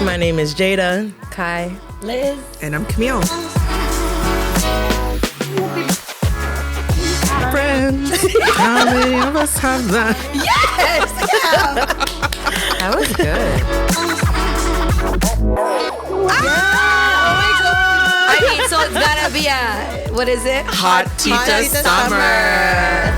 My name is Jada. Kai. Liz. And I'm Camille. Friends. How many of us have that? Yes! Yeah. That was good. Oh my God. I mean, so it's gotta be a, what is it? Hot Tita Summer.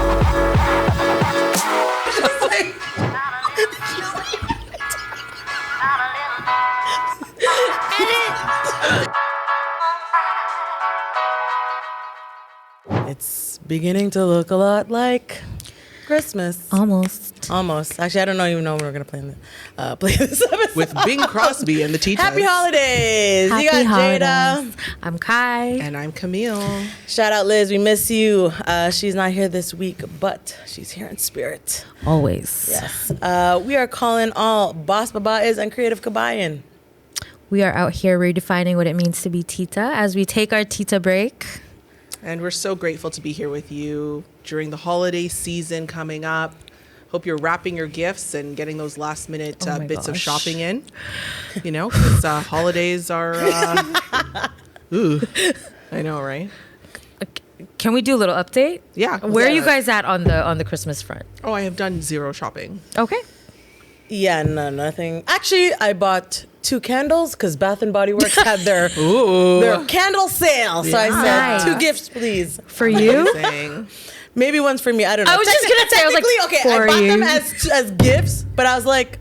It's beginning to look a lot like Christmas. Almost. Actually, I don't even know when we're gonna play this episode. With Bing Crosby and the Titas. Happy holidays! Happy You got holidays. Jada. I'm Kai. And I'm Camille. Shout out Liz, we miss you. She's not here this week, but she's here in spirit. Always. Yes. We are calling all boss babas and creative kabayan. We are out here redefining what it means to be Tita as we take our Tita break. And we're so grateful to be here with you during the holiday season coming up. Hope you're wrapping your gifts and getting those last minute bits of shopping in. You know, because holidays are... ooh, I know, right? Can we do a little update? Yeah. Where are you guys at on the Christmas front? Oh, I have done zero shopping. Okay. Yeah, no, nothing. Actually, I bought 2 candles because Bath and Body Works had their candle sale. So I said, Nice. 2 gifts, please. For you? Amazing. Maybe one's for me. I don't know. I was just gonna say, I was like, Technically, okay, for I bought you. them as gifts, but I was like,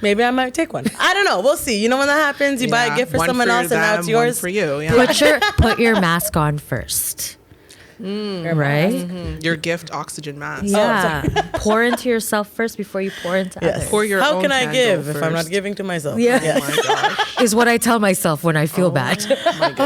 maybe I might take one. I don't know. We'll see. You know when that happens, you buy a Yeah, gift for one someone else and now them, it's yours. One for you, yeah. Put your mask on first. Right? Your gift oxygen mask. Yeah. Pour into yourself first before you pour into others. Pour your How own can I candle give if I'm not first. giving to myself? Yeah. Oh my gosh. Is what I tell myself when I feel bad. My goodness.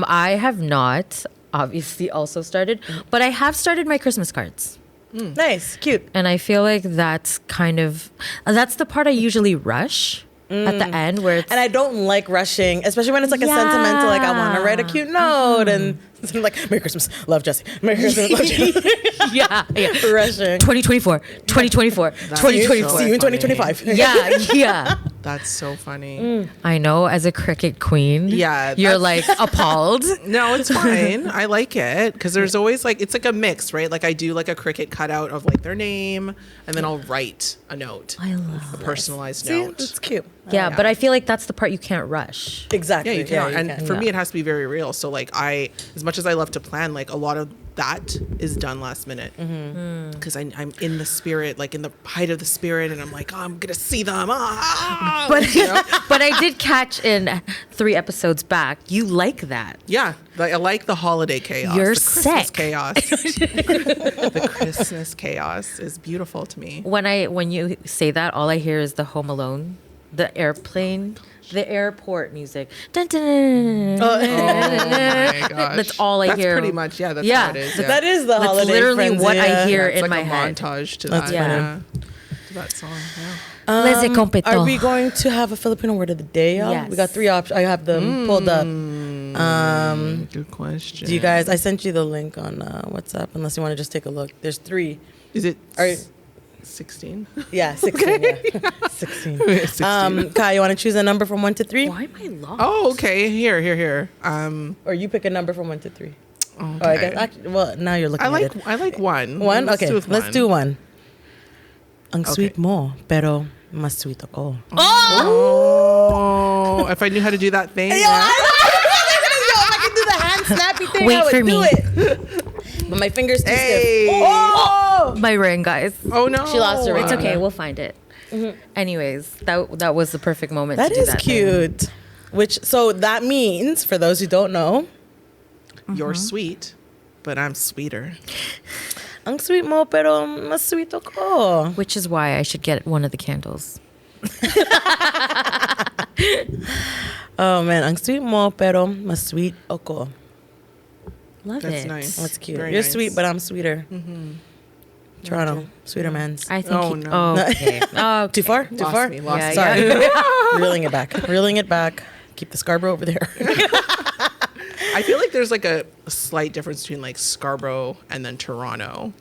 I have not obviously also started, but I have started my Christmas cards. Nice, cute. And I feel like that's kind of, that's the part I usually rush at the end where it's, And I don't like rushing, especially when it's like a sentimental, like I want to write a cute note and like, Merry Christmas, love Jesse. Merry Christmas, love Jesse. yeah. Rushing. 2024, 2024, 2024. See you in 2025. Yeah. That's so funny. I know, as a cricket queen. Yeah, You're that's- like appalled. No, it's fine. I like it because there's always like, it's like a mix, right? Like I do like a cricket cutout of like their name and then I'll write a note. I love a personalized See, note. it's cute. Yeah, but I feel like that's the part you can't rush. Exactly. Yeah, you can. you And can. for me, it has to be very real. So like as much as I love to plan, like a lot of that is done last minute because I'm in the spirit, like in the height of the spirit, and I'm like, oh, I'm gonna see them. But but I did catch in 3 episodes back. You like that. Yeah, like, I like the holiday chaos. You're the Christmas sick. chaos. The Christmas chaos is beautiful to me. When you say that, all I hear is the Home Alone, the airplane, the airport music. Dun, dun, dun, dun, Oh dun. my gosh, That's all I that's hear. Pretty much, yeah. That's Yeah. how it is. That is the That's holiday literally frenzy, what I yeah. hear It's in like my a head. montage to That's that. funny. Yeah. To that song. Yeah. Les compétents. Are we going to have a Filipino word of the day, y'all? Yes. We got 3 options. I have them pulled up. Good question. Do you guys? I sent you the link on WhatsApp. Unless you want to just take a look. There's 3. Is it Are 16? Yeah, 16. Yeah. 16. 16. Kai, you want to choose a number from 1 to 3, Why am I lost? Oh, okay. Here. or you pick a number from 1 to 3? Okay. Oh, I guess. Actually, well, now you're looking. I at it. like 1. One. Let's Okay, do with let's do 1. Ang Okay. sweet mo, pero mas sweet ako. Oh, if I knew how to do that thing. Yo, yeah. if I can do the hand snappy thing, Wait I would for do me. it. But my fingers too Hey. stiff. Oh! My ring, guys. Oh no. She lost her ring. It's okay. We'll find it. Anyways, that was the perfect moment That to do is that thing. cute. So that means, for those who don't know, You're sweet, but I'm sweeter. ang sweet mo, pero mas sweet ako. Which is why I should get one of the candles. Oh man, ang sweet mo, pero mas sweet ako. Love That's it. nice. That's cute. Very You're nice. sweet, but I'm sweeter. Toronto, sweeter man's. I think. Oh, no. Okay. Oh, Too far? Too Lost far? me, lost Yeah, me. Sorry. yeah. Reeling it back. Reeling it back. Keep the Scarborough over there. I feel like there's like a slight difference between like Scarborough and then Toronto.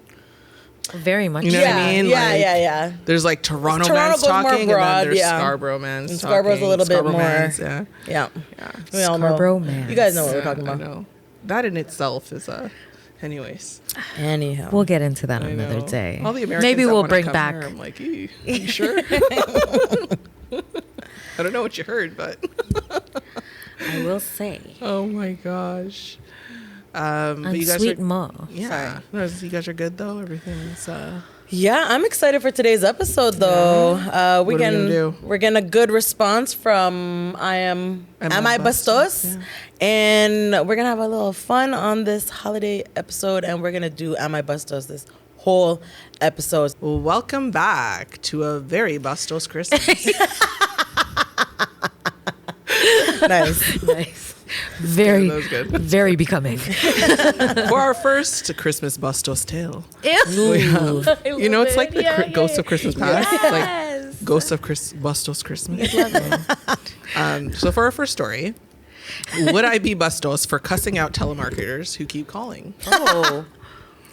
Very much. You know what I mean? Yeah, Like, yeah. There's like Toronto Toronto mans goes more talking, broad, and then there's yeah. Scarborough mans And talking. Scarborough's a little bit Scarborough more. mans, yeah. Yeah. Yeah. We all know. Scarborough mans. You guys know what we're Yeah, talking I about. know. That in itself is anyways. Anyhow. We'll get into that I another know. day. All the Americans Maybe that we'll wanna bring come back. here, I'm like, "Ee, are you sure? I don't know what you heard, but I will say. oh my gosh. But And you guys sweet are, mo. yeah. No, you guys are good though. Everything's Yeah, I'm excited for today's episode though. What are we gonna do? We're getting a good response from Am I Bastos? Yeah. And we're gonna have a little fun on this holiday episode, and we're gonna do Am I Bastos this whole episode. Well, welcome back to a Very Bastos Christmas. Nice. Nice. Very, that was good. very becoming. For our first Christmas Bastos tale, Ew. we have, you know, it's like the Ghosts of Christmas Past, Yes. like Ghosts of Bastos Christmas. So for our first story, would I be Bastos for cussing out telemarketers who keep calling? Oh.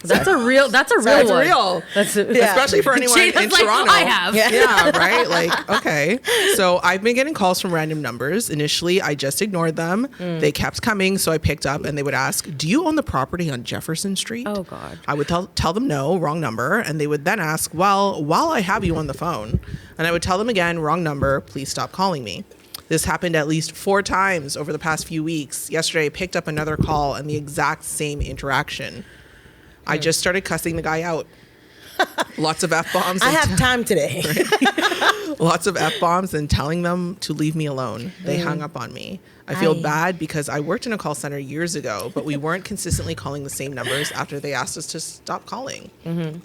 That's a real. That's a real That's one. real. That's a, Yeah. Especially for anyone in Gina's like, Toronto. I have. Yeah, right? Like, okay. So I've been getting calls from random numbers. Initially, I just ignored them. They kept coming, so I picked up and they would ask, do you own the property on Jefferson Street? Oh, God. I would tell them no, wrong number. And they would then ask, well, while I have you on the phone. And I would tell them again, wrong number, please stop calling me. This happened at least 4 times over the past few weeks. Yesterday, I picked up another call and the exact same interaction. I just started cussing the guy out. Lots of F-bombs. I have time today. Lots of F-bombs and telling them to leave me alone. They hung up on me. I feel bad because I worked in a call center years ago, but we weren't consistently calling the same numbers after they asked us to stop calling.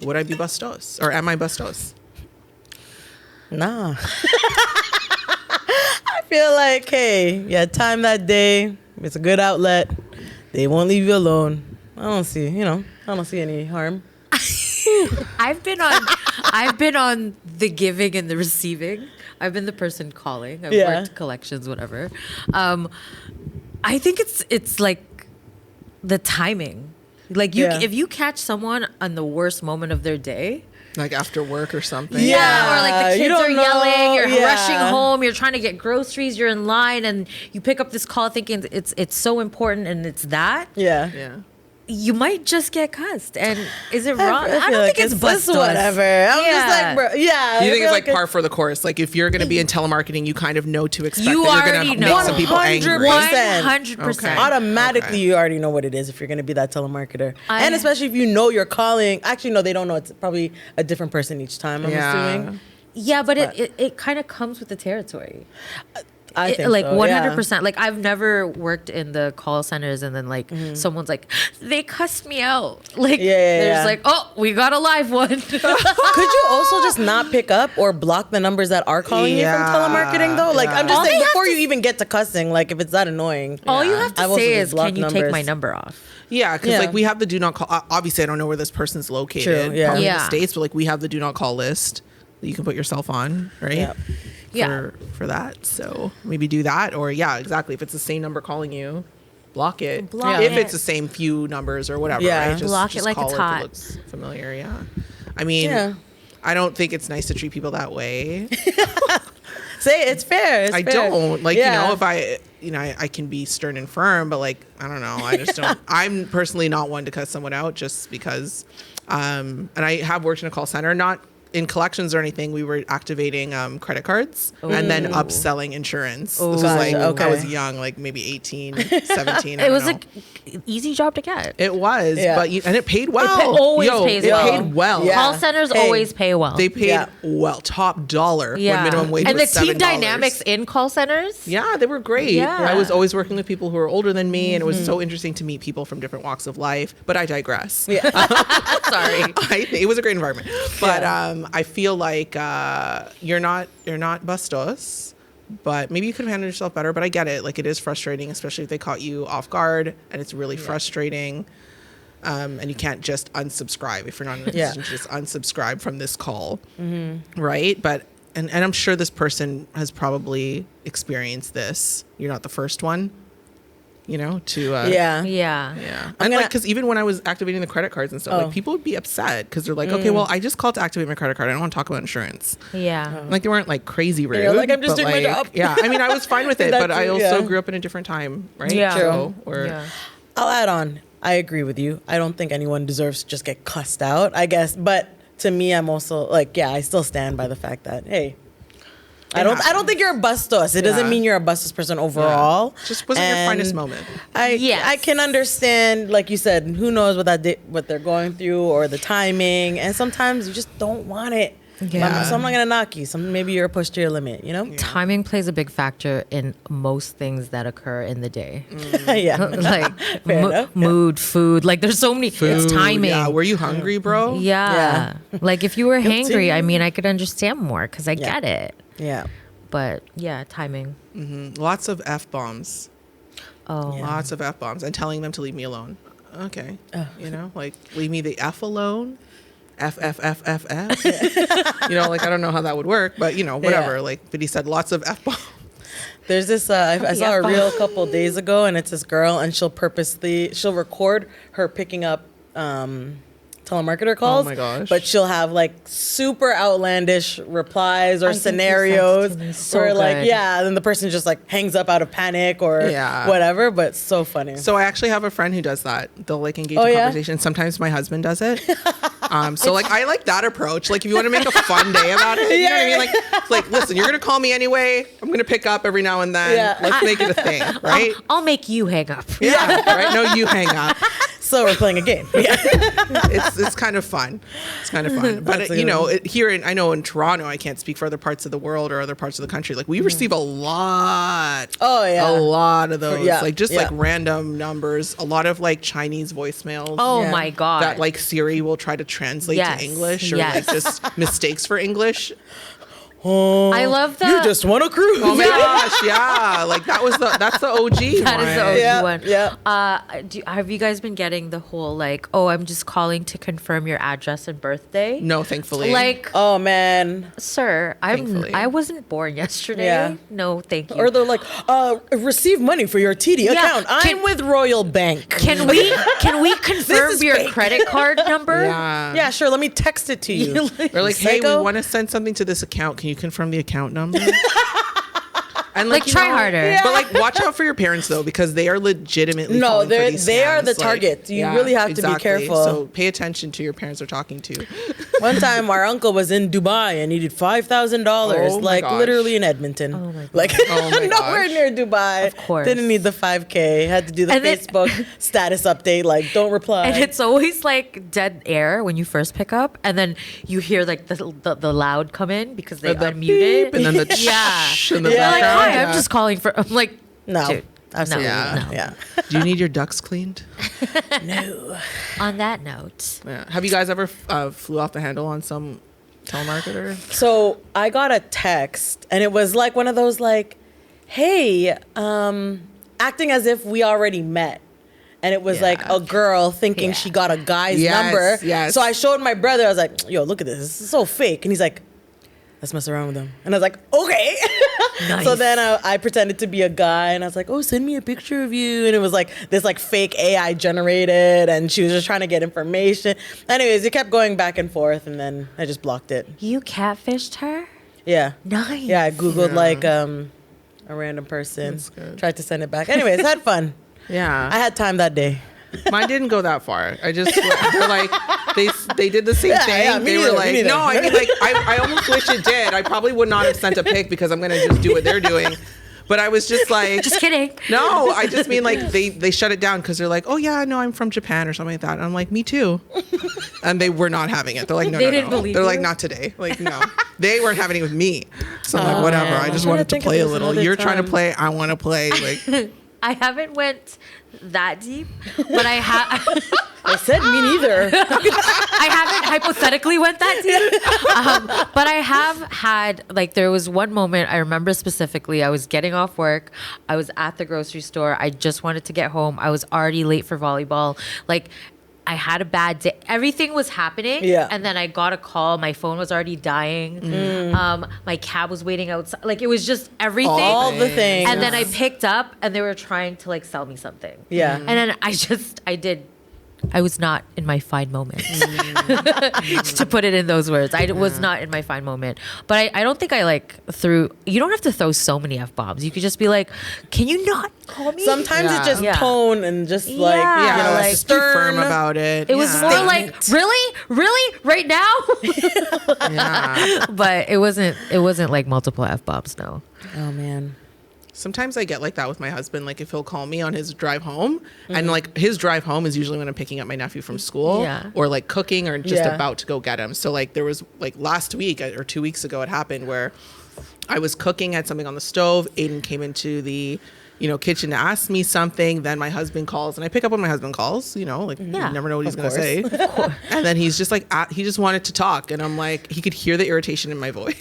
Would I be Bastos? Or am I Bastos? Nah. I feel like, hey, you had time that day. It's a good outlet. They won't leave you alone. I don't see any harm. I've been on the giving and the receiving. I've been the person calling. I've worked collections, whatever. I think it's like the timing. Like if you catch someone on the worst moment of their day. Like after work or something? Yeah, or like the you kids don't are know. yelling, you're Yeah. rushing home, you're trying to get groceries, you're in line, and you pick up this call thinking it's so important and it's that. Yeah. Yeah. You might just get cussed. And is it wrong? I feel don't like think it's just Bastos. whatever. I'm just like, bro, yeah. Do you I think feel it's like par for the course? Like if you're going to be in telemarketing, you kind of know to expect You that you're already going to know. make some people angry. 100%. 100%. Okay. automatically Okay. you already know what it is if you're going to be that telemarketer. I- And especially if you know you're calling. Actually, no, they don't know. It's probably a different person each time, I'm assuming. Yeah, but it kind of comes with the territory. I think like so, 100%. Like I've never worked in the call centers and then like someone's like, they cussed me out. Like they're just like, oh, we got a live one. Could you also just not pick up or block the numbers that are calling you from telemarketing though? Like I'm just All saying they have before to you even get to cussing, like if it's that annoying. All you have to I've also say just is, blocked can you take my numbers. number off? Yeah, because Yeah. like we have the do not call. Obviously, I don't know where this person's located. True, yeah. Probably in Yeah. the States, but like we have the do not call list that you can put yourself on, right? Yep. For that. So maybe do that, or yeah, exactly. If it's the same number calling you, block it. Block if it. it's the same few numbers or whatever, Yeah. right? Block it like call it's if hot. It looks familiar. Yeah. I mean, Yeah. I don't think it's nice to treat people that way. Say it's fair. It's I fair. don't like Yeah. you know if I can be stern and firm, but like I don't know, I just don't. I'm personally not one to cut someone out just because. And I have worked in a call center, not in collections or anything. We were activating credit cards and then upselling insurance. This was like Gotcha, I was okay. young, like maybe 18, 17. I It don't was know. like easy job to get. It was, Yeah. but and it paid well. always pays it well. paid well. Yeah. Call centers Hey, always pay well. They paid Yeah. well, top dollar. When minimum wage and was the team $7. dynamics in call centers. Yeah, they were great. Yeah. I was always working with people who were older than me, and it was so interesting to meet people from different walks of life. But I digress. Sorry. It was a great environment, but I feel like you're not Bastos, but maybe you could have handled yourself better. But I get it; like it is frustrating, especially if they caught you off guard, and it's really frustrating. And you can't just unsubscribe if you're not in a position to just unsubscribe from this call, right? But and I'm sure this person has probably experienced this. You're not the first one. you know, to Yeah. And like, because even when I was activating the credit cards and stuff, like people would be upset because they're like, okay, well, I just called to activate my credit card. I don't want to talk about insurance. Yeah. Like they weren't like crazy rude. You're like, I'm just but, doing my job. Yeah, I mean, I was fine with it, but I also yeah. grew up in a different time, right? Yeah. So, I'll add on. I agree with you. I don't think anyone deserves to just get cussed out, I guess. But to me, I'm also like, yeah, I still stand by the fact that, hey, I don't think you're a Bastos. It doesn't mean you're a Bastos person overall. Yeah. Just wasn't your finest moment. I can understand, like you said, who knows what they're going through or the timing, and sometimes you just don't want it. Yeah. So I'm not gonna knock you. Maybe you're pushed to your limit. You know. Yeah. Timing plays a big factor in most things that occur in the day. Yeah. Like mood, food. Like there's so many. It's timing. Yeah. Were you hungry, bro? Yeah. Like if you were hangry, I mean, I could understand more because I get it. Yeah. But yeah, timing. Mm-hmm. Lots of F-bombs. Oh. Yeah. Lots of F-bombs and telling them to leave me alone. Okay. You know, like leave me the F alone. F. You know, like I don't know how that would work, but you know, whatever. Yeah. Like, but he said lots of F-bombs. There's this, I saw a reel a couple days ago, and it's this girl, and she'll record her picking up telemarketer calls. Oh my gosh. But she'll have like super outlandish replies or scenarios where like, then the person just like hangs up out of panic or whatever, but so funny. So I actually have a friend who does that. They'll like engage in conversation. Sometimes my husband does it. So like I like that approach. Like if you want to make a fun day about it, you know what I mean? Like it's like, listen, you're gonna call me anyway. I'm gonna pick up every now and then. Yeah. Let's make it a thing, right? I'll make you hang up. Yeah, right. No, you hang up. So we're playing a game. Yeah. It's kind of fun. It's kind of fun. But you know, I know in Toronto, I can't speak for other parts of the world or other parts of the country. Like we receive a lot. Oh yeah. A lot of those. Yeah. Like just like random numbers. A lot of like Chinese voicemails. Oh my God. That like Siri will try to translate to English or like just mistakes for English. Oh, I love that. You just won a cruise. Oh my gosh, yeah. Like that's the OG That one. is the OG one. Yeah. Have you guys been getting the whole like, oh, I'm just calling to confirm your address and birthday? No, thankfully. Like, oh man, sir, I wasn't born yesterday. Yeah. No, thank you. Or they're like, receive money for your TD account. I'm with Royal Bank. Can we confirm your credit card number? Yeah, sure. Let me text it to you. They're like, hey, we Psycho. want to send something to this account. Can you confirm the account number? And Like, you try know, harder. But like, watch out for your parents though, because they are legitimately No, falling for these they are scams. the target. You really have to be careful. So pay attention to your parents are talking to. One time, our uncle was in Dubai and needed $5,000, Oh my like gosh. literally in Edmonton. Oh my God. Like Oh my nowhere gosh. near Dubai. Of course. Didn't need the 5K. Had to do the And then- Facebook status update. Like, don't reply. And it's always like dead air when you first pick up, and then you hear like the loud come in because they The unmuted, beep and then the yeah. shh in the They're like, background. hi, I'm just calling for. I'm like, no, dude, absolutely Yeah. not. Yeah. Do you need your ducks cleaned? No. On that note, Yeah. Have you guys ever flew off the handle on some telemarketer? So I got a text, and it was like one of those like, "Hey, acting as if we already met." And it was like a girl thinking she got a guy's number. Yes. So I showed my brother. I was like, "Yo, look at this. This is so fake." And he's like, "Let's mess around with him." And I was like, "Okay." Nice. So then I pretended to be a guy, and I was like, "Oh, send me a picture of you." And it was like this like fake AI generated, and she was just trying to get information. Anyways, it kept going back and forth, and then I just blocked it. you catfished her. Yeah. Nice. Yeah, I Googled like a random person, That's good. tried to send it back. Anyways, had fun. Yeah. I had time that day. Mine didn't go that far. I just they're like they did the same thing. yeah, me they neither, were me like, neither. no, I mean like I almost wish it did. I probably would not have sent a pic because I'm gonna just do what they're doing. But I was just like, Just kidding. no, I just mean like they shut it down because they're like, oh yeah, no, I'm from Japan or something like that. And I'm like, me too. And they were not having it. They're like, no, They no, didn't no. believe They're like, you? not today. Like, no, they weren't having it with me. So I'm like, whatever. man. I just I'm wanted to trying to think play if a there's little. another You're trying to time. play. I want to play. Like, I haven't went that deep, but I have. I said me neither. I haven't hypothetically went that deep, but I have had like there was one moment I remember specifically. I was getting off work. I was at the grocery store. I just wanted to get home. I was already late for volleyball. Like, I had a bad day. Everything was happening. Yeah. And then I got a call. My phone was already dying. My cab was waiting outside. Like, it was just everything. All the things. And then I picked up and they were trying to like sell me something. Yeah. And then I was not in my fine moment. To put it in those words. I was not in my fine moment. But I don't think I like you don't have to throw so many F-bombs. You could just be like, can you not call me? Sometimes it's just Yeah. tone and just like, Yeah, you know, like, just be firm stern. about it. It was more like, really, right now? Yeah. But it wasn't like multiple F-bombs, no. Oh, man. Sometimes I get like that with my husband. Like if he'll call me on his drive home, and like his drive home is usually when I'm picking up my nephew from school, Yeah. or like cooking, or just Yeah. about to go get him. So like there was like last week or 2 weeks ago, it happened where I was cooking, had something on the stove. Aiden came into the kitchen to ask me something. Then my husband calls, and I pick up when my husband calls. You never know what he's gonna say. And then he's just like he just wanted to talk, and I'm like, he could hear the irritation in my voice.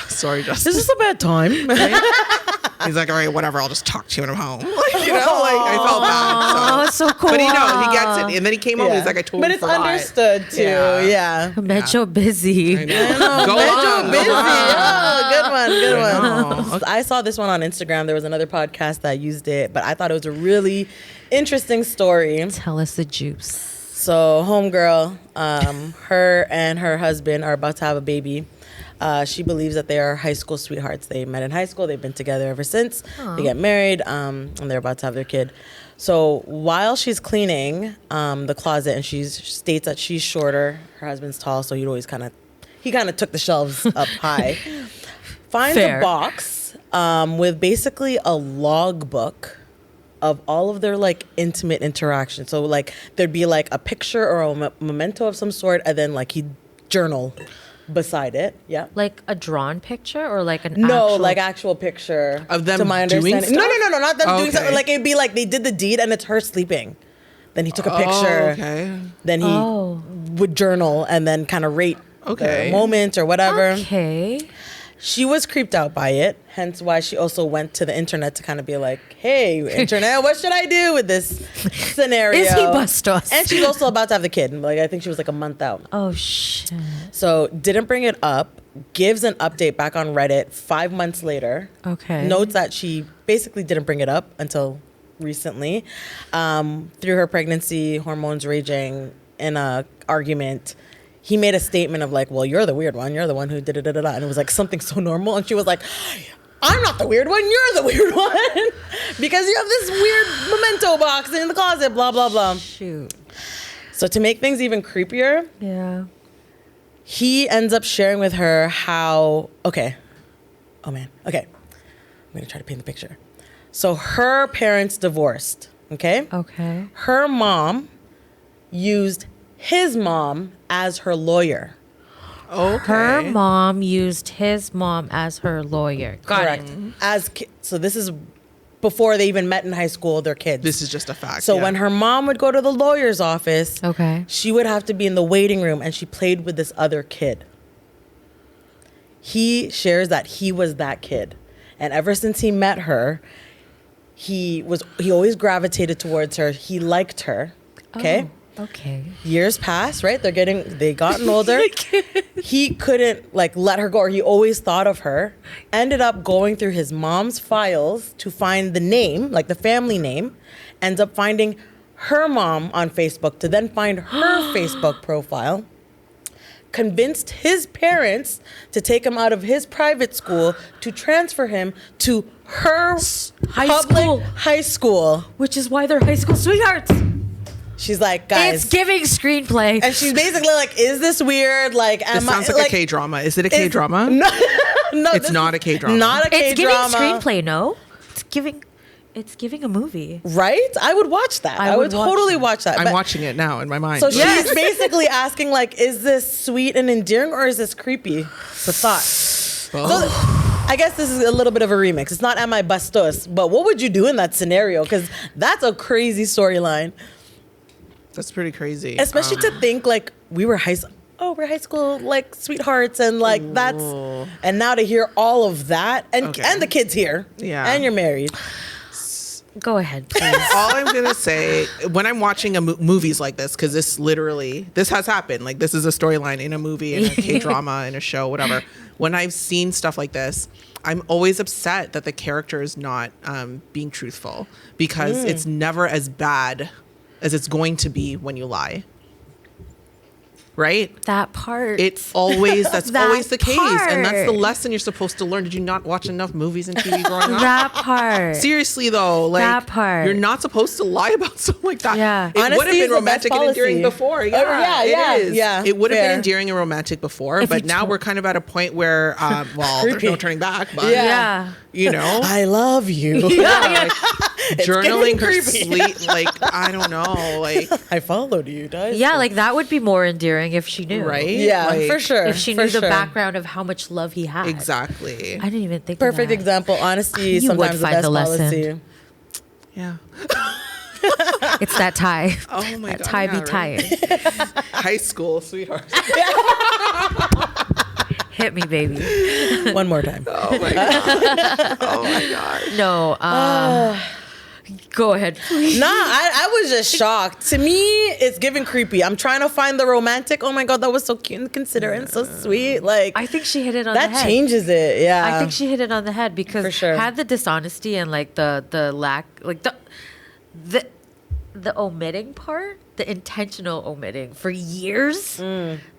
Sorry, Justin. Is this a bad time? He's like, all right, whatever. I'll just talk to you when I'm home. I felt bad. Oh, it's so cool. But he gets it. And then he came home. He's like, I totally But it's forgot. understood too. Yeah. Metro busy. I know. Go on. Busy. Go on. Oh, good one. Good I one. know. I saw this one on Instagram. There was another podcast that used it, but I thought it was a really interesting story. Tell us the juice. So, homegirl, her and her husband are about to have a baby. She believes that they are high school sweethearts. They met in high school. They've been together ever since. They get married, and they're about to have their kid. So while she's cleaning the closet, and she states that she's shorter, her husband's tall, so he kind of took the shelves up high. Finds Fair. a box with basically a logbook of all of their like intimate interactions. So like there'd be like a picture or a memento of some sort, and then like he'd journal beside it. Yeah. Like a drawn picture or like an No, actual... like actual picture Of them to my doing understanding. No, stuff? not them doing Okay. something. Like it'd be like they did the deed and it's her sleeping. Then he took a picture. Oh, okay. Then he would journal and then kind of rate Okay. the moment or whatever. Okay. She was creeped out by it, hence why she also went to the internet to kind of be like, hey, internet, what should I do with this scenario? Is he Bastos? And she's also about to have the kid. Like I think she was like a month out. Oh, shit. So didn't bring it up, gives an update back on Reddit 5 months later. Okay. Notes that she basically didn't bring it up until recently. Through her pregnancy, hormones raging, in a argument, he made a statement of like, well, you're the weird one. You're the one who did it. And it was like something so normal. And she was like, I'm not the weird one. You're the weird one. Because you have this weird memento box in the closet, blah, blah, blah. Shoot. So to make things even creepier, Yeah. he ends up sharing with her how, okay. Oh, man. Okay. I'm going to try to paint the picture. So her parents divorced, okay? Okay. Her mom used his mom as her lawyer. Okay. Her mom used his mom as her lawyer. Got it. So this is before they even met in high school, their kids. This is just a fact. So yeah. when her mom would go to the lawyer's office, Okay. she would have to be in the waiting room and she played with this other kid. He shares that he was that kid. And ever since he met her, he always gravitated towards her. He liked her. Okay? Oh, okay. Years pass, right? They gotten older. He couldn't like let her go, or he always thought of her. Ended up going through his mom's files to find the name, like the family name. Ends up finding her mom on Facebook to then find her Facebook profile. Convinced his parents to take him out of his private school to transfer him to her high school. Which is why they're high school sweethearts. She's like, guys. It's giving screenplay. And she's basically like, is this weird? Like, This sounds like a K-drama. Is it a K-drama? No, It's not a K-drama. Not a It's giving K-drama. screenplay, no? It's giving a movie. Right? I would watch that. I would would watch totally that. watch that. I'm But- watching it now in my mind. So she's basically asking, like, is this sweet and endearing or is this creepy? It's a thought. So I guess this is a little bit of a remix. It's not Am I Bastos, but what would you do in that scenario? Because that's a crazy storyline. That's pretty crazy. Especially to think, like, we're high school, like, sweethearts, and, like, that's... And now to hear all of that, and Okay. and the kid's here. Yeah. And you're married. Go ahead, please. All I'm gonna say when I'm watching movies like this, because this has happened. Like this is a storyline in a movie, in a K-drama, in a show, whatever. When I've seen stuff like this, I'm always upset that the character is not being truthful, because it's never as bad as it's going to be when you lie. Right? That part. That's always the case. And that's the part. lesson you're supposed to learn. Did you not watch enough movies and TV growing up? That part. Seriously though, like That part. you're not supposed to lie about something like that. Yeah. It would have Honesty is been the romantic best and endearing policy. before. Yeah, It is. yeah. It would have Fair. been endearing and romantic before, If but you now told- we're kind of at a point where well, there's no Creepy. turning back, but Yeah. you know. I love you. Like, journaling getting her creepy. sleep, like I don't know, like I followed you, guys. Yeah, like that would be more endearing if she knew. right? Yeah, Like, for sure. If she for knew the sure. background of how much love he had. Exactly. I didn't even think Perfect of that. example. Honesty You is would sometimes the find best the lesson. policy. Yeah. It's that tie. Oh my That god. tie yeah, be right? tying. High school sweetheart. Hit me, baby. One more time. Oh my god. Oh my god. No. Go ahead, please. Nah, I was just shocked. To me, it's giving creepy. I'm trying to find the romantic. Oh my god, that was so cute and considerate and so sweet. Like I think she hit it on the that head. changes it. Yeah, I think she hit it on the head because For sure. had the dishonesty and like the lack, like the omitting part, the intentional omitting for years,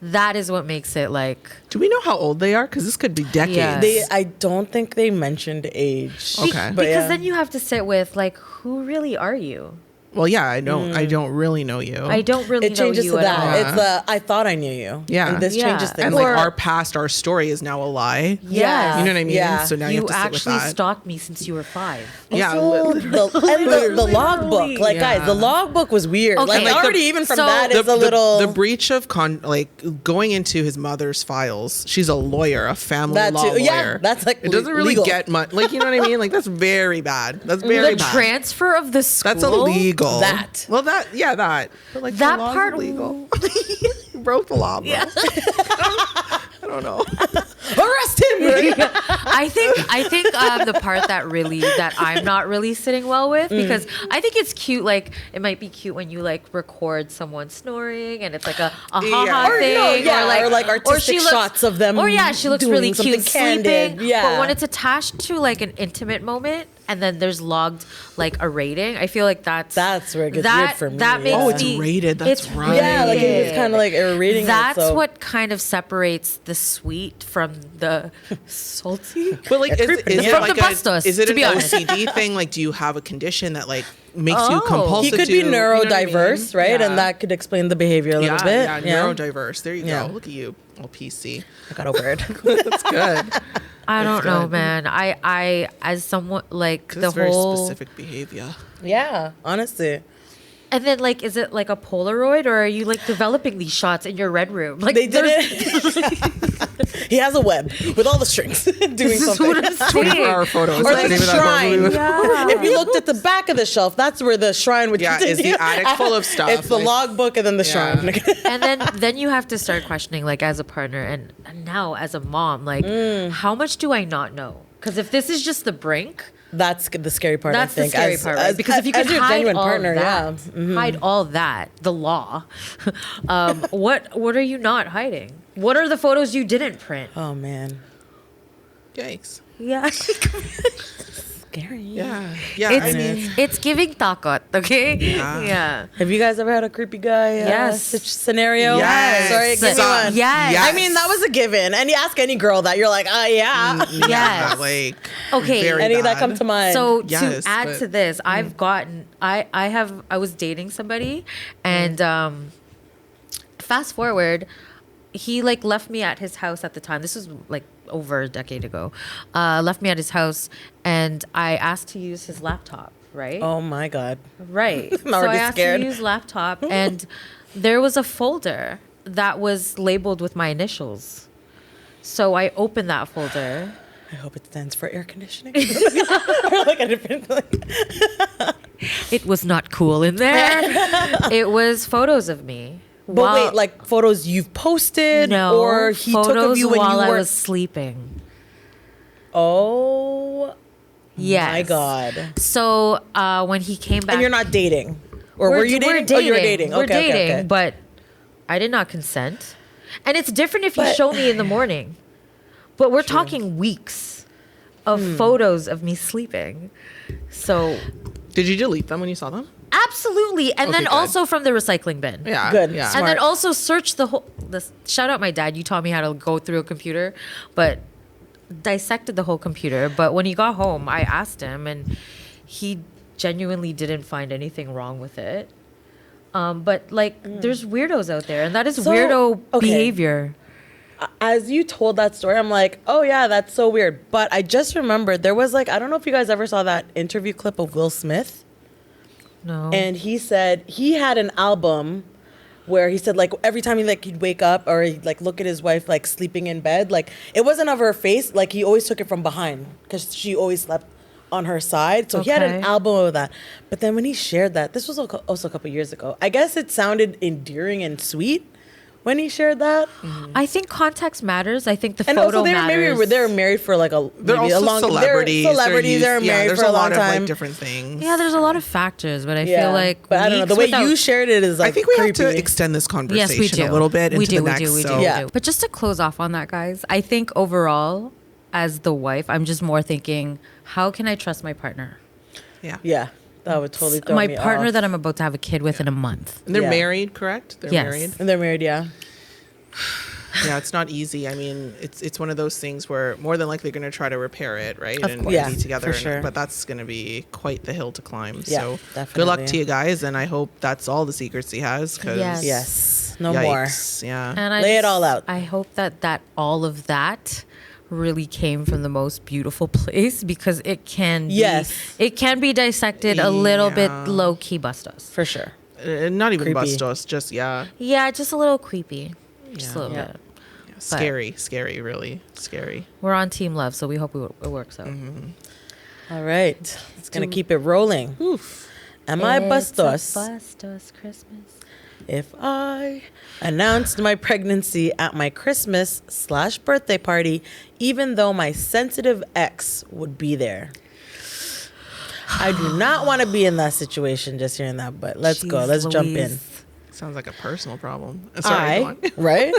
that is what makes it like. Do we know how old they are? Because this could be decades. Yeah. I don't think they mentioned age. Okay. But Because yeah. then you have to sit with like, who really are you? Well, yeah, I don't really know you. I don't really It know changes you to at that. all. It's the I thought I knew you. Yeah. And this Yeah. changes things. and like Or- our story is now a lie. Yes. You know what I mean? Yeah. So now you You have to sit with actually that. stalked me since you were 5. Yeah. Also, the logbook. Like, Yeah. guys, the logbook was weird. Okay. Like, Like already the- even from so- that is a little. the breach of going into his mother's files. She's a lawyer, a family That law too. lawyer. Yeah, that's, like, it doesn't really legal. get much. Like, you know what I mean? Like that's very bad. That's very The bad. transfer of the school. That's illegal. That. Well, that. But like That the law's part- illegal. You broke the law, bro. Yeah. I don't know. Arrest him! I think the part that I'm not really sitting well with, because I think it's cute. Like it might be cute when you like record someone snoring and it's like a ha Yeah. ha Or thing, or like artistic shots of them Or yeah, she looks doing really something cute candid. sleeping. Yeah. But when it's attached to like an intimate moment and then there's logged like a rating, I feel like that's where it gets weird for me, That makes yeah. Oh, it's me- rated. That's it's right. Yeah, like it's kind of like rating. That's it, so. what kind of separates the sweet from the salty. But like, is it From like the Bastos, is it to an be honest. OCD thing? Like, do you have a condition that like makes you Oh. compulsive? He could be to, you know what I mean? neurodiverse, right? Yeah. And that could explain the behavior a little bit. Yeah, neurodiverse. There you Yeah. go. Look at you, all PC. I got a word. That's good. I don't know, good. man. I as someone like That's the very whole specific behavior. Yeah, honestly. and then like is it like a Polaroid or are you like developing these shots in your red room? Like They did there's- it. He has a web with all the strings doing This is something. what I'm saying. 24-hour photos. Or That's the the name of that shrine. movie. Yeah. If you looked at the back of the shelf, that's where the shrine would Yeah, is continue. the attic full of stuff, It's the like- logbook and then the Yeah. shrine. And then you have to start questioning like as a partner and now as a mom like how much do I not know? Because if this is just the brink, That's the scary part. that's I the think. scary as- part, right? as- Because if you can as your hide genuine all partner, that, yeah. Mhm. hide all that, the law, what are you not hiding? What are the photos you didn't print? Oh man, Yikes. Yeah. scary. Yeah. Yeah. It's, I mean, it's giving takot, okay? Yeah. Yeah. Have you guys ever had a creepy guy? Yes. Scenario. Yes. Sorry, give me one. Yes. Yes. I mean, that was a given. And you ask any girl that, you're like, yeah. yeah, Yes. like Okay. very Any that bad. come to mind. So Yes, to add but- to this, I've gotten I was dating somebody and fast forward, he like left me at his house at the time. This was like over a decade ago. Left me at his house and I asked to use his laptop, right? Oh my God. Right. I'm So I already asked scared. to use laptop and there was a folder that was labeled with my initials. So I opened that folder. I hope it stands for air conditioning. Or like a different. It was not cool in there. It was photos of me. But wait, like photos you've posted, no, or he took photos of you when while you I were. was sleeping. Oh Yes. My God. So when he came back, And you're not dating, or were you dating? We're dating. Oh, you were dating. We're Okay, dating, okay, okay. but I did not consent. And it's different if you But- show me in the morning. But we're talking weeks of photos of me sleeping. So Did you delete them when you saw them? absolutely. And Okay, then good. also from the recycling bin. Yeah. Good. Yeah. And then Smart. also search the whole. Shout out my dad. You taught me how to go through a computer, but dissected the whole computer. But when he got home, I asked him, and he genuinely didn't find anything wrong with it. But like, there's weirdos out there, and that is So, weirdo okay. behavior. As you told that story, I'm like, oh yeah, that's so weird. But I just remembered there was like, I don't know if you guys ever saw that interview clip of Will Smith. No. And he said he had an album where he said like every time he'd wake up or he'd like look at his wife like sleeping in bed, like it wasn't of her face, like he always took it from behind because she always slept on her side. So he had an Okay. album of that. But then when he shared that, this was also a couple years ago. I guess it sounded endearing and sweet when he shared that. I think context matters. I think the And photo also they matters. were married for like a They're maybe also a long celebrities. They're celebrities. They're married there's for a long lot of time. like different things. Yeah, there's a lot of factors, but I feel like but I don't know. The way weeks you without- shared it is like I think we creepy. have to extend this conversation Yes, we do. a little bit we into do, the we next. do, we do, so. we Yeah. do. But just to close off on that, guys, I think overall, as the wife, I'm just more thinking, how can I trust my partner? Yeah. Yeah, that would totally throw My me partner off. that I'm about to have a kid with in a month. And they're Yeah. married, correct? They're Yes. married. And they're married, yeah. Yeah, it's not easy. I mean, it's one of those things where more than likely they're going to try to repair it, right? Of And course. Yeah, be together. for sure. But that's going to be quite the hill to climb. Yeah, so definitely. good luck to you guys. And I hope that's all the secrets he has. Cause Yes. Yes, no more. Yeah. And I Lay it all out. I hope that all of that really came from the most beautiful place because it can Yes. it can be dissected a little bit Yeah. low key bustos. For sure. Not even Creepy. Bastos, just, yeah. Yeah, just a little creepy. Just a Yeah. little Yeah. bit. Scary, really scary. We're on team love, so we hope it works out. All right. It's going to keep it rolling. Am I It's a Bastos Bastos Christmas. if I announced my pregnancy at my Christmas/birthday party, even though my sensitive ex would be there? I do not want to be in that situation just hearing that, but let's go. Jeez Let's jump in. Louise. Sounds like a personal problem. Sorry, go on. Right?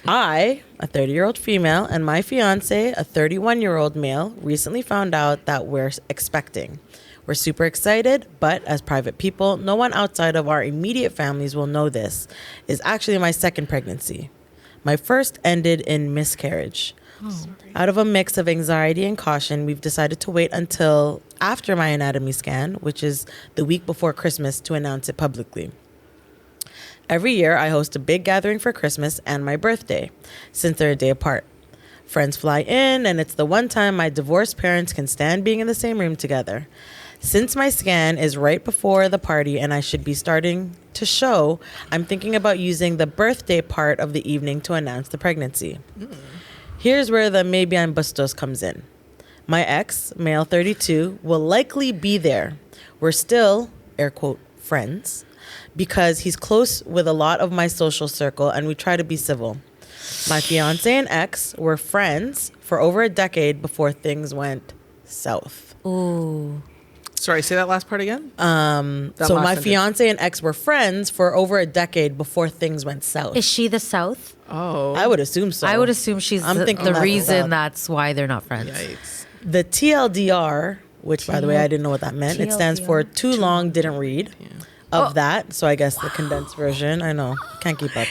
I, a 30-year-old female, and my fiance, a 31-year-old male, recently found out that we're expecting. We're super excited, but as private people, no one outside of our immediate families will know this. Is actually my second pregnancy. My first ended in miscarriage. Out of a mix of anxiety and caution, we've decided to wait until after my anatomy scan, which is the week before Christmas, to announce it publicly. Every year, I host a big gathering for Christmas and my birthday, since they're a day apart. Friends fly in, and it's the one time my divorced parents can stand being in the same room together. Since my scan is right before the party and I should be starting to show, I'm thinking about using the birthday part of the evening to announce the pregnancy. Here's where the maybe I'm Bastos comes in. My ex, male 32, will likely be there. We're still, air quote, friends, because he's close with a lot of my social circle and we try to be civil. My fiance and ex were friends for over a decade before things went south. Ooh. Sorry, say that last part again. So last my sentence. fiance and ex were friends for over a decade before things went south. Is she the South? Oh. I would assume so. I would assume she's I'm thinking the that's reason South. that's why they're not friends. Yikes. The TLDR, which by the way I didn't know what that meant. It stands for too long, didn't read. Of that, so I guess the condensed version. I know, can't keep up.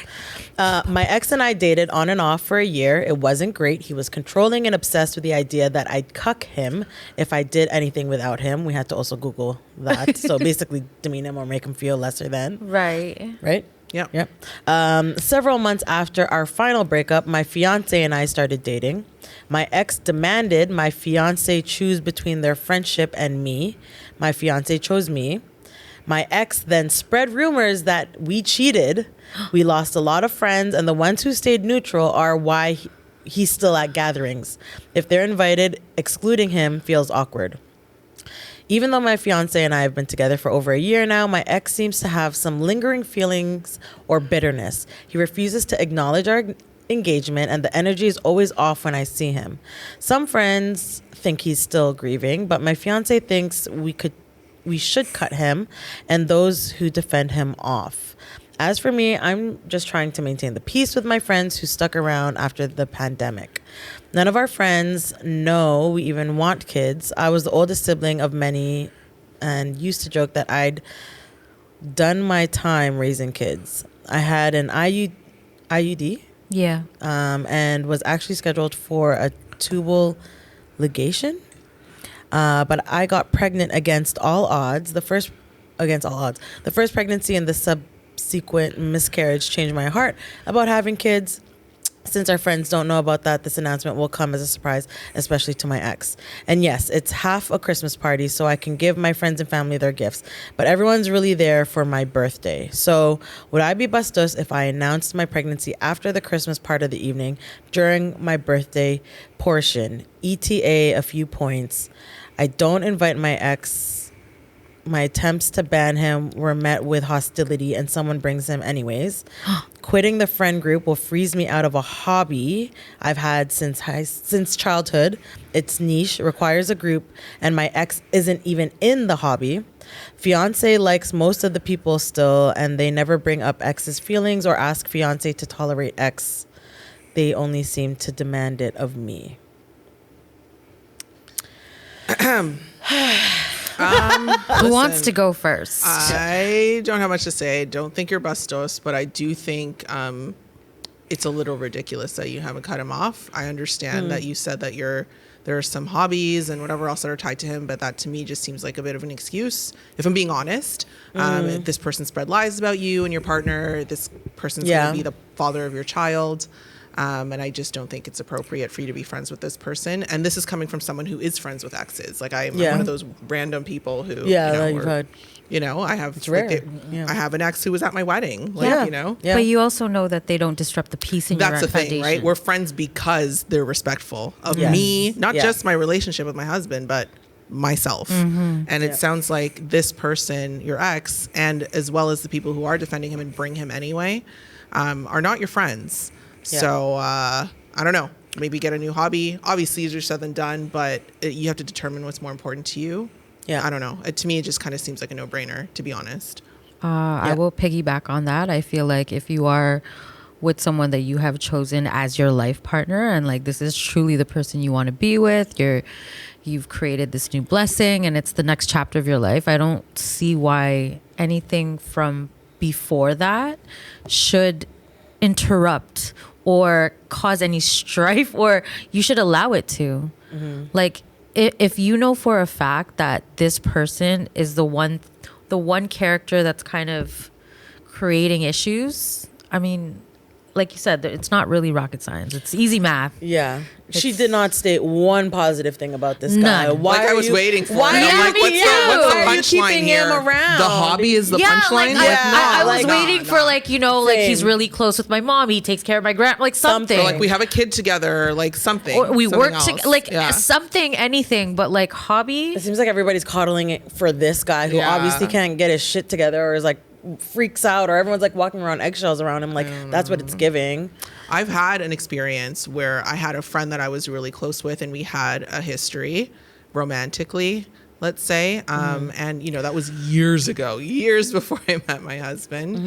My ex and I dated on and off for a year. It wasn't great. He was controlling and obsessed with the idea that I'd cuck him if I did anything without him. We had to also Google that. So basically demean him or make him feel lesser than. Right. Right? Yep. Yep. Several months after our final breakup, my fiance and I started dating. My ex demanded my fiance choose between their friendship and me. My fiance chose me. My ex then spread rumors that we cheated. We lost a lot of friends, and the ones who stayed neutral are why he's still at gatherings. If they're invited, excluding him feels awkward. Even though my fiance and I have been together for over a year now, my ex seems to have some lingering feelings or bitterness. He refuses to acknowledge our engagement, and the energy is always off when I see him. Some friends think he's still grieving, but my fiance thinks we should cut him and those who defend him off. As for me, I'm just trying to maintain the peace with my friends who stuck around after the pandemic. None of our friends know we even want kids. I was the oldest sibling of many and used to joke that I'd done my time raising kids. I had an IUD. Yeah. And was actually scheduled for a tubal ligation. But I got pregnant against all odds. The first pregnancy and the subsequent miscarriage changed my heart about having kids. Since our friends don't know about that, this announcement will come as a surprise, especially to my ex. And yes, it's half a Christmas party, so I can give my friends and family their gifts. But everyone's really there for my birthday. So would I be bastos if I announced my pregnancy after the Christmas part of the evening during my birthday portion? ETA, a few points. I don't invite my ex. My attempts to ban him were met with hostility and someone brings him anyways. Quitting the friend group will freeze me out of a hobby I've had since childhood. It's niche, requires a group, and my ex isn't even in the hobby. Fiance likes most of the people still, and they never bring up ex's feelings or ask fiance to tolerate ex. They only seem to demand it of me. Who wants to go first? I don't have much to say. I don't think you're bastos, but I do think it's a little ridiculous that you haven't cut him off. I understand that you said that there are some hobbies and whatever else that are tied to him, but that to me just seems like a bit of an excuse. If I'm being honest, this person spread lies about you and your partner. This person's going to be the father of your child. And I just don't think it's appropriate for you to be friends with this person. And this is coming from someone who is friends with exes. Like I'm one of those random people who, you've heard. I have, it's rare. I have an ex who was at my wedding. Yeah. But you also know that they don't disrupt the peace in your foundation. That's the thing, right? We're friends because they're respectful of me, not just my relationship with my husband, but myself. And it sounds like this person, your ex, and as well as the people who are defending him and bring him anyway, are not your friends. Yeah. So I don't know. Maybe get a new hobby. Obviously, easier said than done, but you have to determine what's more important to you. Yeah. I don't know. To me, it just kind of seems like a no-brainer, to be honest. I will piggyback on that. I feel like if you are with someone that you have chosen as your life partner, and like this is truly the person you want to be with, you've created this new blessing, and it's the next chapter of your life. I don't see why anything from before that should interrupt or cause any strife, or you should allow it to. Like if you know for a fact that this person is the one character that's kind of creating issues, I mean, like you said, it's not really rocket science. It's easy math. Yeah. She did not state one positive thing about this guy. None. Why I was waiting for it. Why I'm like, what's the punchline here? Him around? The hobby is the punchline? I was waiting for like he's really close with my mom. He takes care of my grand, like something. Or like we have a kid together, like something. Or we work together, something, anything, but like hobby. It seems like everybody's coddling it for this guy who obviously can't get his shit together or is like freaks out, or everyone's like walking around eggshells around him. Like that's what it's giving. I've had an experience where I had a friend that I was really close with, and we had a history romantically, let's say. And, that was years ago, years before I met my husband.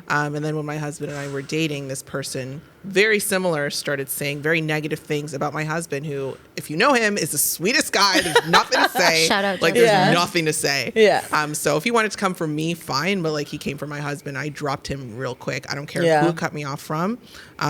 And then when my husband and I were dating, this person, very similar, started saying very negative things about my husband, who, if you know him, is the sweetest guy. There's nothing to say. Shout out. There's nothing to say. Yeah. So if he wanted to come from me, fine. But like he came from my husband, I dropped him real quick. I don't care who cut me off from.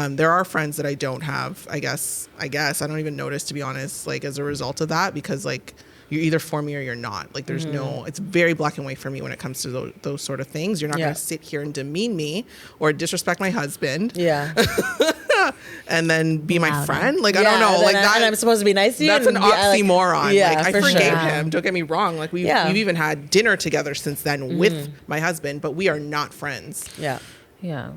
There are friends that I don't have, I guess. I don't even notice, to be honest, like as a result of that, because like, you're either for me or you're not. Like there's it's very black and white for me when it comes to those sort of things. You're not going to sit here and demean me or disrespect my husband. Yeah. And then be my friend. Like, I don't know. Like that. And I'm supposed to be nice to you. That's an oxymoron. I forgave sure. him. Don't get me wrong. Like we've even had dinner together since then with my husband, but we are not friends. Yeah. Yeah.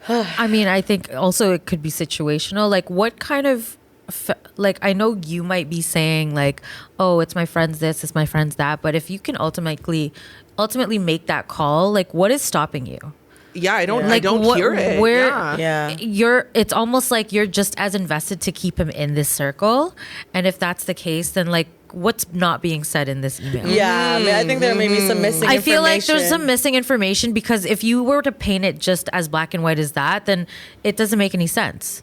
I mean, I think also it could be situational. Like what kind of, like I know you might be saying like, oh, it's my friend's this, it's my friend's that, but if you can ultimately make that call, like what is stopping you? Yeah, I don't. Yeah. I Like, don't hear it. where Yeah. it's almost like you're just as invested to keep him in this circle. And if that's the case, then like what's not being said in this email? Yeah, I mean, I think there may be some missing I feel like there's some information. missing information because if you were to paint it just as black and white as that, then it doesn't make any sense.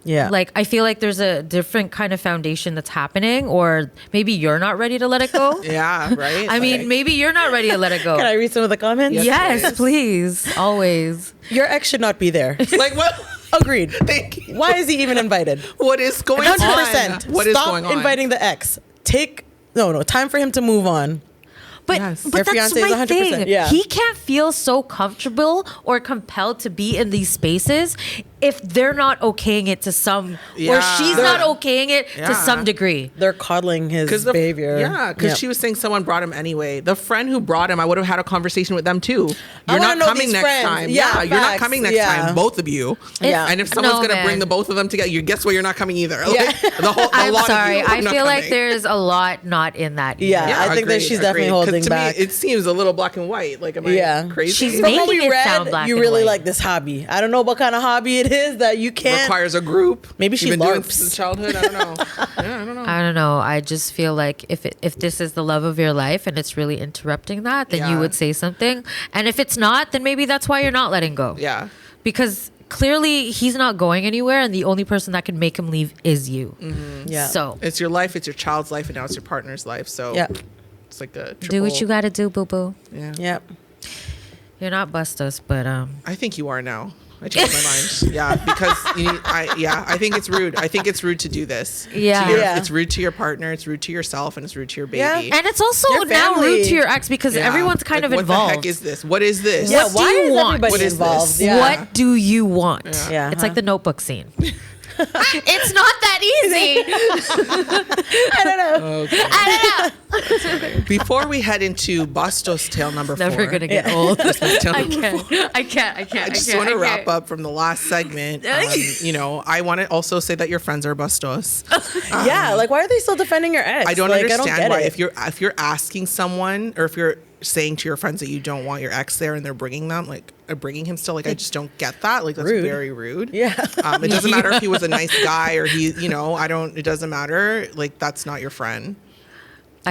Yeah. Like, I feel like there's a different kind of foundation that's happening, or maybe you're not ready to let it go. Yeah, right. I mean, Like, maybe you're not ready to let it go. Can I read some of the comments? Yes, please. Always. Your ex should not be there. like what? Agreed. Thank you. Why is he even invited? What is going 100%. on? What is Stop going on? inviting the ex. Time for him to move on. But, Yes. but Your that's fiancé is my 100%, thing. yeah. He can't feel so comfortable or compelled to be in these spaces if they're not okaying it to some, or Yeah. she's not okaying it to Yeah. some degree. They're coddling his behavior. Yeah, because she was saying someone brought him anyway. The friend who brought him, I would have had a conversation with them too. I You're wanna not know coming these next friends. time. Yeah, you're not facts. coming next Yeah. time, both of you. Yeah. And if someone's No, gonna bring man. the both of them together, you guess what? You're not coming either. Yeah. Like, the I'm lot sorry. Of you I are not feel like coming. there's a lot not in that. Yeah. email. I think that she's definitely agreed. 'Cause holding to back. Me, it seems a little black and white. Like, am Yeah. I crazy? She's From what making we it read, sound black you and really white. like this hobby. I don't know what kind of hobby it is that you can't. requires a group. Maybe she You've been doing it LARPs. since childhood. I don't know. Yeah, I don't know. I don't know. I just feel like if this is the love of your life and it's really interrupting that, then you Yeah. would say something. And if it's not, then maybe that's why you're not letting go. Yeah. Because clearly he's not going anywhere, and the only person that can make him leave is you. Yeah. So It's your life, it's your child's life, and now it's your partner's life. So Yeah. it's like a triple, do what you got to do, boo boo. Yeah. Yep. You're not Bastos, but I think you are now. I changed my mind. Yeah, because I think it's rude. I think it's rude to do this. Yeah. To your- Yeah. It's rude to your partner. It's rude to yourself, and it's rude to your baby. Yeah. and it's also Your now family. rude to your ex because Yeah. everyone's kind Like, of what involved. the heck is this? What is this? Yeah. What do Why you is want? everybody What is involved? this? Yeah. What do you want? Yeah. It's like the Notebook scene. It's not that easy. I don't know. I don't know. Before we head into Bastos tale number 4, Never gonna get old. tale I number can't. I can't. I just want to wrap up from the last segment. I want to also say that your friends are Bastos. Yeah. Like, why are they still defending your ex? I don't like, understand I don't get why it. if you're asking someone, or if you're saying to your friends that you don't want your ex there and they're bringing them, like bringing him still, like I just don't get that. Like, that's Rude. very rude. Yeah. It doesn't matter if he was a nice guy or he, it doesn't matter. Like, that's not your friend.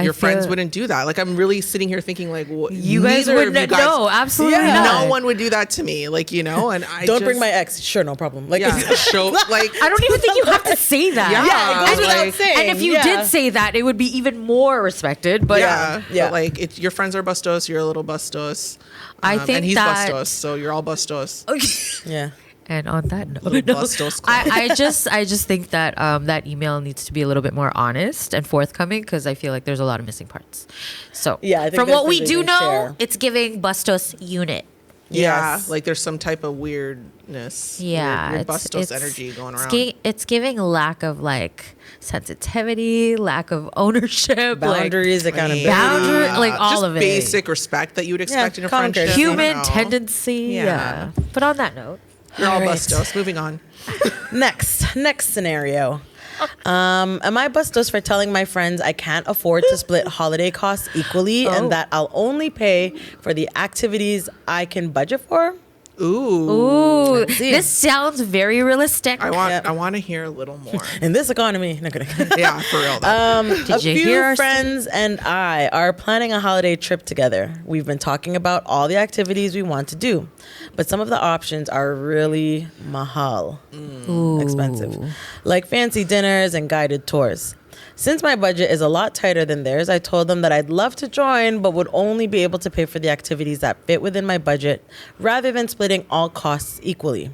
Your friends wouldn't do that. Like, I'm really sitting here thinking, like, You guys would not. No, absolutely Yeah. not. No one would do that to me. Like, and I Don't bring my ex. Sure, no problem. Like, yeah, show like I don't even think you have to say that. Yeah, it goes And without like- saying. And if you Yeah. did say that, it would be even more respected. But yeah, Yeah. But like your friends are Bastos, you're a little Bastos. I think and he's that- Bastos, so you're all Bastos. yeah. And on that note, Little Bastos club. I just think that that email needs to be a little bit more honest and forthcoming because I feel like there's a lot of missing parts. So Yeah, I think from that's what we something do we know, share. it's giving Bastos unit. Yeah, Yes. like there's some type of weirdness. Yeah, weird Bastos energy going around. It's giving lack of like sensitivity, lack of ownership, Boundaries, accountability. boundary, like all just of it. basic respect that you would expect in a common friendship. courtesy. I don't human know. tendency. Yeah. Yeah. But on that note, You're all All right. Bastos. Moving on. Next scenario. Am I Bastos for telling my friends I can't afford to split holiday costs equally and that I'll only pay for the activities I can budget for? Ooh. see. this sounds very realistic. I want to hear a little more. In this economy, not gonna. Yeah, for real. Though. Did A you few hear our friends and I are planning a holiday trip together. We've been talking about all the activities we want to do, but some of the options are really mahal, expensive, like fancy dinners and guided tours. Since my budget is a lot tighter than theirs, I told them that I'd love to join, but would only be able to pay for the activities that fit within my budget, rather than splitting all costs equally.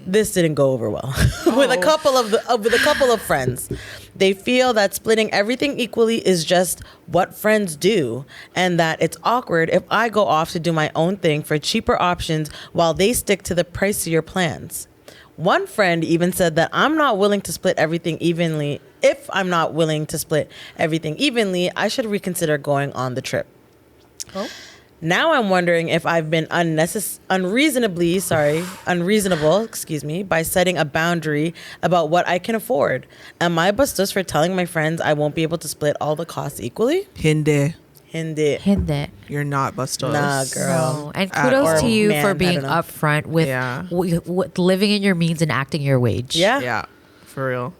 This didn't go over well with a couple of friends. They feel that splitting everything equally is just what friends do, and that it's awkward if I go off to do my own thing for cheaper options while they stick to the pricier plans. One friend even said that I'm not willing to split everything evenly. If I'm not willing to split everything evenly, I should reconsider going on the trip. Now I'm wondering if I've been unreasonable, by setting a boundary about what I can afford. Am I Bastos for telling my friends I won't be able to split all the costs equally? Hindi. Hindi. You're not Bastos. Nah, girl. No. And At kudos all. to you Man, for I being don't know. upfront with, Yeah. with living in your means and acting your wage. Yeah. Yeah, for real.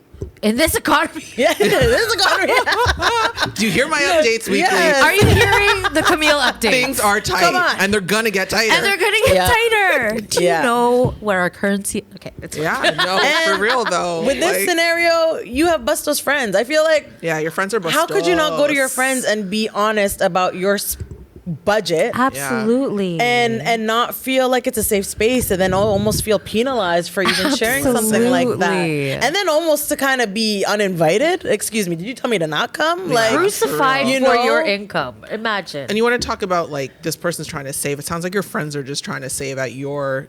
In this economy. Yeah. This is a gonorrhea. Do you hear my updates weekly? Yes. Are you hearing the Camille updates? Things are tight, Come on. and they're gonna get tighter. and they're going to get Yeah. tighter. Do Yeah. you know what our currency? Okay. It's yeah, no, And for real though. With this Like, scenario, you have Bastos friends. I feel like, yeah, your friends are Bastos. how could you not go to your friends and be honest about your budget? Absolutely. And not feel like it's a safe space, and then almost feel penalized for even sharing something like that, Absolutely. and then almost to kind of be uninvited. Excuse me, did you tell me to not come? Like, crucified You for know? your income. Imagine. And you want to talk about like this person's trying to save. It sounds like your friends are just trying to save at your,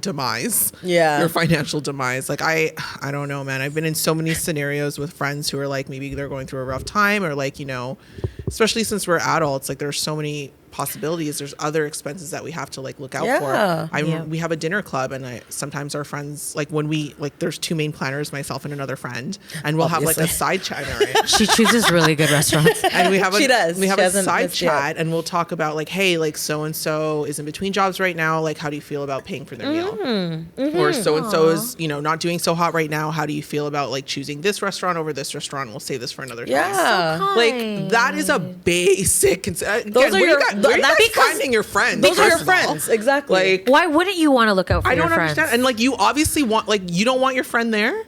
demise. Yeah. Your financial demise. Like I don't know, man. I've been in so many scenarios with friends who are like maybe they're going through a rough time or like, especially since we're adults, like there's so many possibilities. There's other expenses that we have to like look out Yeah. for. We have a dinner club, and sometimes our friends like when we like there's two main planners, myself and another friend, and we'll have like a Obviously. side chat. Right? She chooses really good restaurants. And we have She does. we have She a hasn't side missed yet. chat, and we'll talk about like, hey, like so and so is in between jobs right now. Like, how do you feel about paying for their meal? Or so and so is not doing so hot right now. How do you feel about like choosing this restaurant over this restaurant? We'll save this for another time. yeah. Like that is a basic. Those are Where your- you guys that's finding your friends? Those are your first of all? friends, exactly. Like Why wouldn't you want to look out for I your don't friends? understand. And like you obviously want like you don't want your friend there.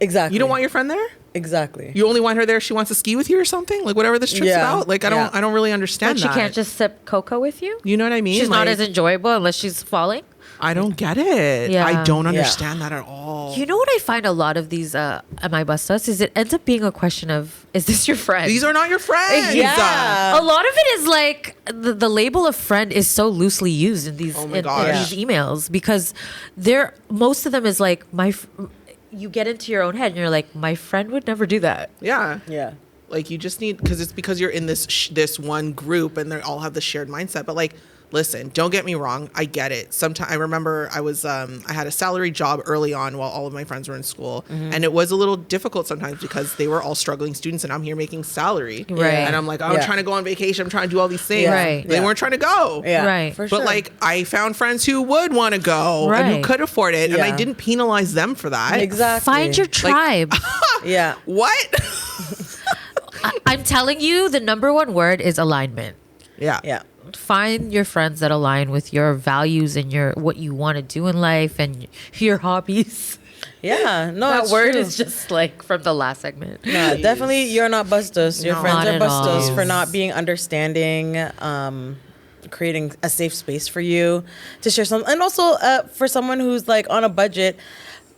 Exactly. You don't want your friend there. exactly. You only want her there. She wants to ski with you or something. Like whatever this trip's Yeah. about. Like I don't really understand But she that. can't just sip cocoa with you? You know what I mean? She's not Like, as enjoyable unless she's falling. I don't get it. Yeah. I don't Yeah. understand that at all. You know what I find a lot of these Am I Bastos is it ends up being a question of, is this your friend? These are not your friends. Yeah. A lot of it is like the label of friend is so loosely used in these Oh my in gosh. these emails because most of them is like you get into your own head and you're like, my friend would never do that. Yeah. Yeah. Like you just need because you're in this one group and they all have the shared mindset. But like, listen, don't get me wrong. I get it. Sometimes I remember I was I had a salary job early on while all of my friends were in school, and it was a little difficult sometimes because they were all struggling students, and I'm here making salary, Right. And I'm like, I'm Yeah. trying to go on vacation. I'm trying to do all these things. Yeah. Right. They Yeah. weren't trying to go. Yeah. Right. For But sure. like I found friends who would want to go and who Right. could afford it, and I Yeah. didn't penalize them for that. exactly. Find your tribe. Yeah. What? I'm telling you, the number one word is alignment. Yeah. Yeah. Find your friends that align with your values and what you want to do in life and your hobbies. Yeah. No, That it's word true. is just like from the last segment. Nah, definitely you're not Bastos. Your No. friends Not are at all. Bastos for not being understanding, creating a safe space for you to share something. And also for someone who's like on a budget,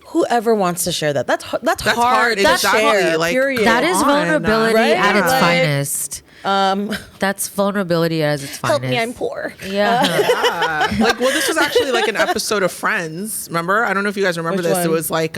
whoever wants to share that. That's That's hard hard. to Exactly. share, Like, period. That is on, vulnerability right? at its Like, finest. That's vulnerability at its finest. Help me, I'm poor. Yeah. Like, well, this was actually like an episode of Friends. Remember? I don't know if you guys remember Which this. It one? was like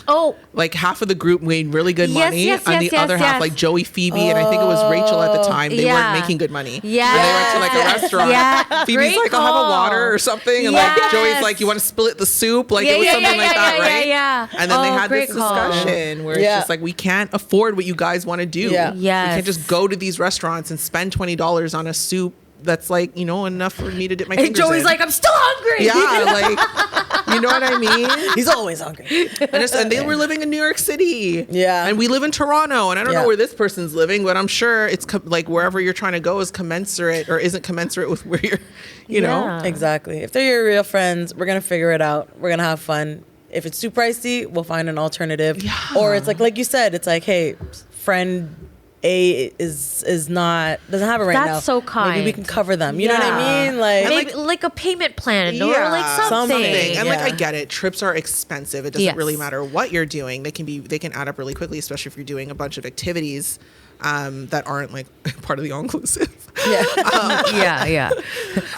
Oh, like half of the group made really good Yes, money, yes, and yes, the other yes, half, yes. like Joey, Phoebe, and I think it was Rachel at the time, they Yeah. weren't making good money. Yeah. And they went to like a restaurant. Yeah. Phoebe's Great like, I'll have a call. water or something, and Yes. like Joey's like, you want to split the soup? Like Yeah, it was yeah, something yeah, like yeah, that, yeah, right? yeah. And then they Oh, had this great call. discussion where Yeah. it's just like we can't afford what you guys want to do. Yeah. Yes. We can't just go to these restaurants and spend $20 on a soup that's like, enough for me to dip my and fingers Joey's in. like, I'm still hungry. Yeah, like, you know what I mean? He's always hungry. And they were living in New York City. Yeah. And we live in Toronto. And I don't Yeah. know where this person's living, but I'm sure it's like wherever you're trying to go is commensurate or isn't commensurate with where you're, you know? Yeah. Exactly. If they're your real friends, we're gonna figure it out. We're gonna have fun. If it's too pricey, we'll find an alternative. Yeah. Or it's like you said, it's like, hey, friend A is not doesn't have it right now. That's so kind. Maybe we can cover them. You know what I Yeah. mean? Like, Maybe like a payment plan or Yeah, like something. And like Yeah. I get it, trips are expensive. It doesn't Yes. really matter what you're doing. They can add up really quickly, especially if you're doing a bunch of activities that aren't like part of the all inclusive. Yeah, yeah.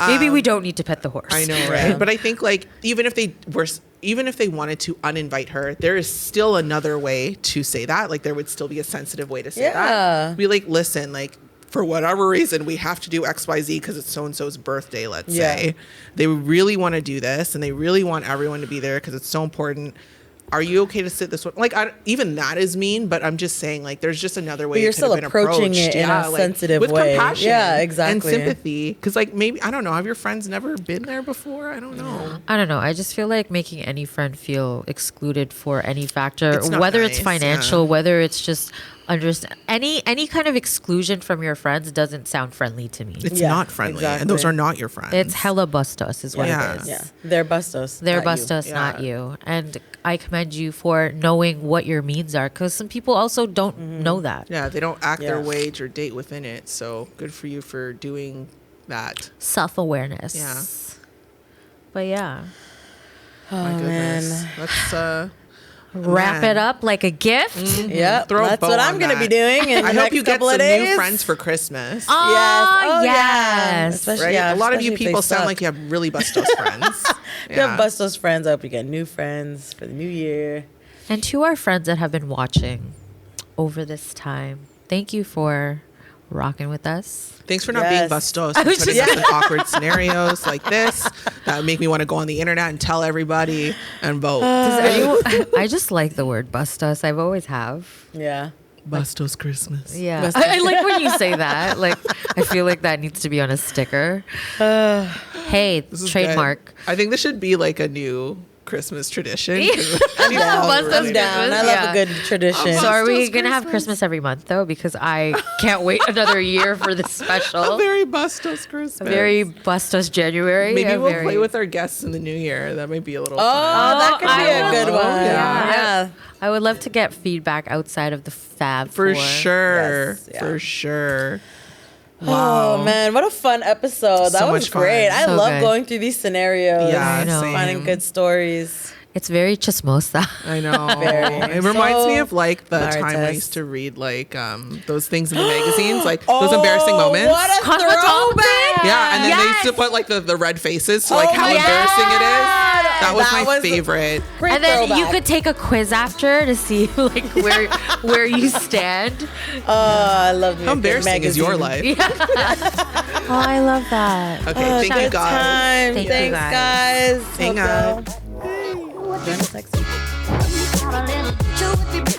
Maybe we don't need to pet the horse. I know, right? But I think like even if they wanted to uninvite her, there is still another way to say that. Like there would still be a sensitive way to say Yeah. that. Be like, listen, like for whatever reason, we have to do XYZ because it's so and so's birthday. Let's Yeah. say they really want to do this, and they really want everyone to be there because it's so important. are you okay to sit this way? Like, even that is mean, but I'm just saying, like, there's just another way. But you're it could have still been approaching approached. it in a sensitive with way. compassion, Yeah, exactly. and sympathy. Because, like, maybe I don't know. Have your friends never been there before? I don't know. I don't know. I just feel like making any friend feel excluded for any factor, It's not whether nice, it's financial, yeah. whether it's just understand any kind of exclusion from your friends doesn't sound friendly to me. It's Yeah, not friendly, exactly. and those are not your friends. It's hella Bastos is what Yeah. it is. Yeah, they're Bastos. They're not you. Bastos, Yeah. not you. And I commend you for knowing what your means are, because some people also don't know that. Yeah, they don't act their Yeah. wage or date within it. So good for you for doing that. Self-awareness. Yeah. But yeah. My goodness. man. Let's Wrap Man. it up like a gift. Yep, throw a that's bow what on I'm gonna that. be doing in the I next hope you get couple some of days. new friends for Christmas. Oh, Oh, yeah. yes. Especially- Right? yeah, a lot of you especially if they people sound suck. like you have really Bastos friends. If you have Bastos friends, I hope you get new friends for the new year. And to our friends that have been watching over this time, thank you for rocking with us. Thanks for not Yes. being Bastos I and was putting just- us in awkward scenarios like this that make me want to go on the internet and tell everybody and vote. Does anyone, I just like the word Bastos. I've always have. Yeah. Bastos Christmas. Yeah. Bastos. I like when you say that. Like, I feel like that needs to be on a sticker. Hey, This is trademark. good. I think this should be like a new Christmas tradition. Yeah. I'm down. Bastos I'm down. I love Yeah. a good tradition. So are we Bastos going to have Christmas. Christmas every month, though? Because I can't wait another year for this special. A very Bastos Christmas. A very Bastos January. Maybe a we'll very- play with our guests in the new year. That might be a little Oh, fun. that could be I a good will. one. Yeah. Yeah. I would love to get feedback outside of the Fab For Four. sure. Yes, yeah. For sure. Oh man, what a fun episode. That So was much fun. great. I So love good. going through these scenarios. Yeah, I know. Finding good stories. It's very Chismosa. I know. Very. It reminds me So of like the time I Marites. used to read like those things in the magazines, like those embarrassing moments. What a throwback! Yeah, and then they used to Yes. put like the red faces to like Oh how my embarrassing it is. God. That was That my was- favorite. Great And then you throwback. could take a quiz after to see like where you stand. Oh, I love me. How a good embarrassing is your magazine. life? Oh, I love that. Okay, thank you Good guys. time. Thank you, Thanks, guys. guys. Hang Hope out. y'all- Join us next week. a little truth be